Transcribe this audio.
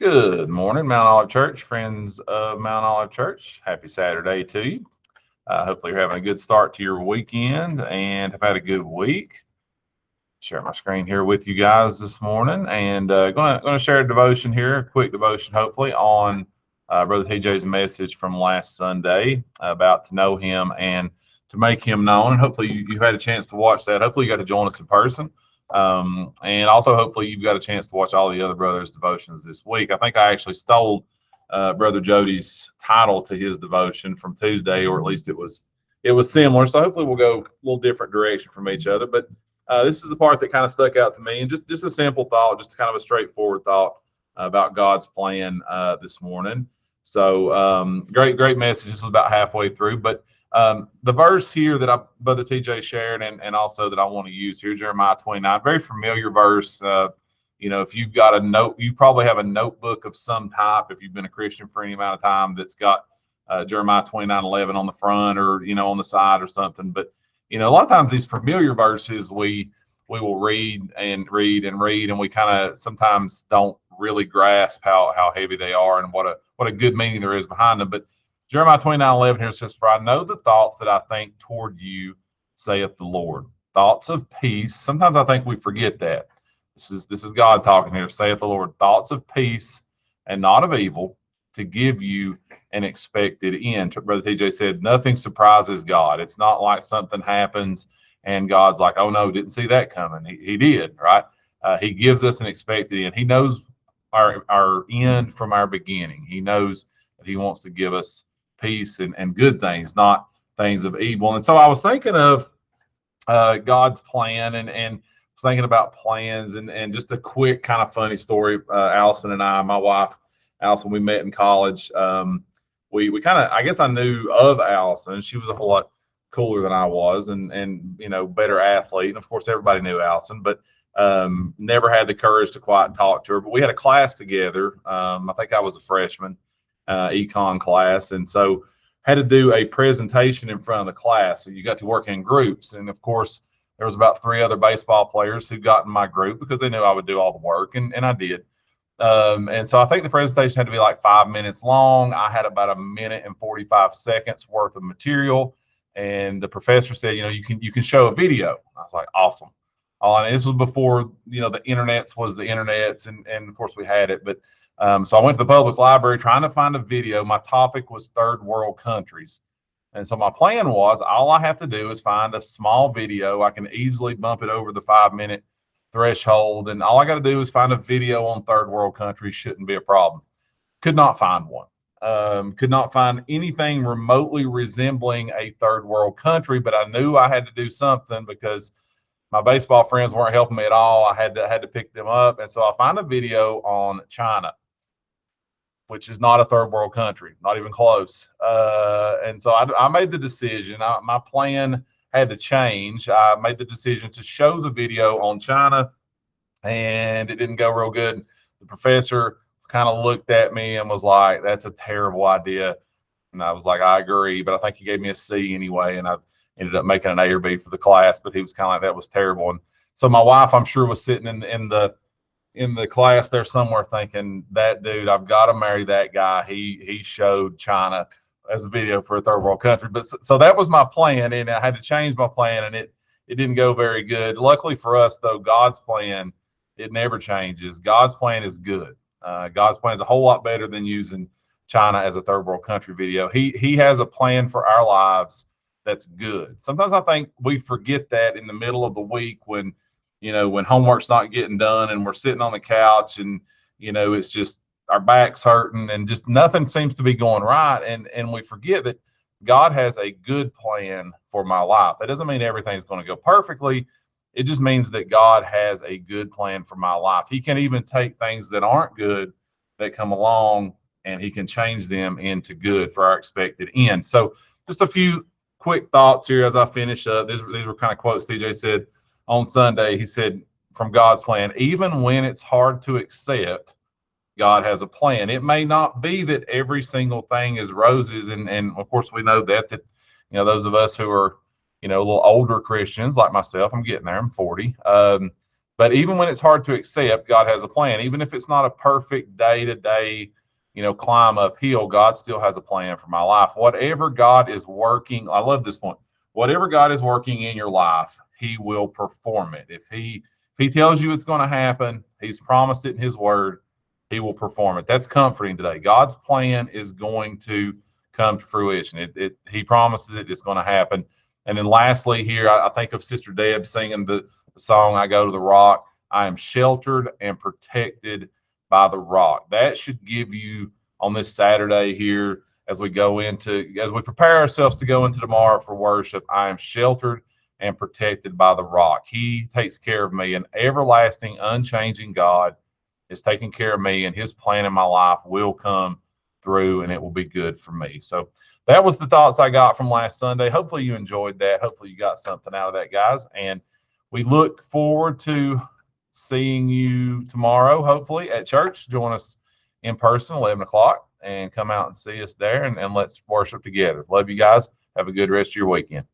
Good morning, Mount Olive Church, friends of Mount Olive Church. Happy Saturday to you. Hopefully, you're having a good start to your weekend and have had a good week. Share my screen here with you guys this morning, and going to share a devotion here, a quick devotion, hopefully, on Brother TJ's message from last Sunday about to know him and to make him known. And hopefully, you've had a chance to watch that. Hopefully, you got to join us in person. And also, hopefully, you've got a chance to watch all the other brothers' devotions this week. I think I actually stole Brother Jody's title to his devotion from Tuesday, or at least it was similar. So hopefully, we'll go a little different direction from each other. But this is the part that kind of stuck out to me, and just a simple thought, just kind of a straightforward thought about God's plan this morning. So great message. This was about halfway through, but the verse here that Brother TJ shared and also that I want to use here, Jeremiah 29, very familiar verse. If you've got a note, you probably have a notebook of some type if you've been a Christian for any amount of time that's got Jeremiah 29:11 on the front or, on the side or something. But, a lot of times these familiar verses we will read, and we kind of sometimes don't really grasp how heavy they are and what a good meaning there is behind them. But Jeremiah 29:11 here says, "For I know the thoughts that I think toward you, saith the Lord, thoughts of peace." Sometimes I think we forget that. This is God talking here. "Saith the Lord, thoughts of peace and not of evil, to give you an expected end." Brother TJ said, nothing surprises God. It's not like something happens and God's like, "Oh no, didn't see that coming." He did, right? He gives us an expected end. He knows our end from our beginning. He knows that he wants to give us peace and good things, not things of evil. And so I was thinking of God's plan and was thinking about plans and just a quick kind of funny story. Allison and I, my wife, Allison, we met in college. We kind of, I guess I knew of Allison. She was a whole lot cooler than I was and better athlete. And of course, everybody knew Allison, but never had the courage to quite talk to her. But we had a class together. I think I was a freshman, econ class. And so had to do a presentation in front of the class. So you got to work in groups. And of course, there was about 3 other baseball players who got in my group because they knew I would do all the work. And I did. And so I think the presentation had to be like 5 minutes long. I had about 1minute and 45 seconds worth of material. And the professor said, you can show a video. I was like, awesome. And this was before, the internets was the internets. And of course we had it. But so I went to the public library trying to find a video. My topic was third world countries. And so my plan was all I have to do is find a small video. I can easily bump it over the 5-minute threshold. And all I got to do is find a video on third world countries. Shouldn't be a problem. Could not find one. Could not find anything remotely resembling a third world country, but I knew I had to do something because my baseball friends weren't helping me at all. I had to pick them up. And so I found a video on China, which is not a third world country, not even close. And so I made the decision. My plan had to change. I made the decision to show the video on China, and it didn't go real good. The professor kind of looked at me and was like, "That's a terrible idea." And I was like, "I agree," but I think he gave me a C anyway, and I ended up making an A or B for the class. But he was kind of like, "That was terrible." And so my wife, I'm sure, was sitting in the class there somewhere thinking, "That dude, I've got to marry that guy. He showed China as a video for a third world country." But so that was my plan, and I had to change my plan, and it didn't go very good. Luckily for us, though, God's plan, it never changes. God's plan is good. God's plan is a whole lot better than using China as a third world country video. He has a plan for our lives that's good. Sometimes I think we forget that in the middle of the week when homework's not getting done and we're sitting on the couch and, it's just our back's hurting and just nothing seems to be going right. And we forget that God has a good plan for my life. That doesn't mean everything's going to go perfectly. It just means that God has a good plan for my life. He can even take things that aren't good that come along and he can change them into good for our expected end. So just a few quick thoughts here as I finish up. These were kind of quotes TJ said on Sunday. He said, from God's plan, even when it's hard to accept, God has a plan. It may not be that every single thing is roses. And of course we know that those of us who are, a little older Christians like myself, I'm getting there, I'm 40. But even when it's hard to accept, God has a plan. Even if it's not a perfect day-to-day, climb uphill, God still has a plan for my life. Whatever God is working, I love this point. Whatever God is working in your life, He will perform it. If He tells you it's going to happen, He's promised it in His Word, He will perform it. That's comforting today. God's plan is going to come to fruition. He promises it, it's going to happen. And then lastly, here I think of Sister Deb singing the song "I Go to the Rock." I am sheltered and protected by the rock. That should give you on this Saturday here as we prepare ourselves to go into tomorrow for worship. I am sheltered and protected by the rock. He takes care of me. An everlasting, unchanging God is taking care of me, and His plan in my life will come through, and it will be good for me. So that was the thoughts I got from last Sunday. Hopefully you enjoyed that. Hopefully you got something out of that, guys. And we look forward to seeing you tomorrow, hopefully at church. Join us in person, 11 o'clock, and come out and see us there, and let's worship together. Love you guys. Have a good rest of your weekend.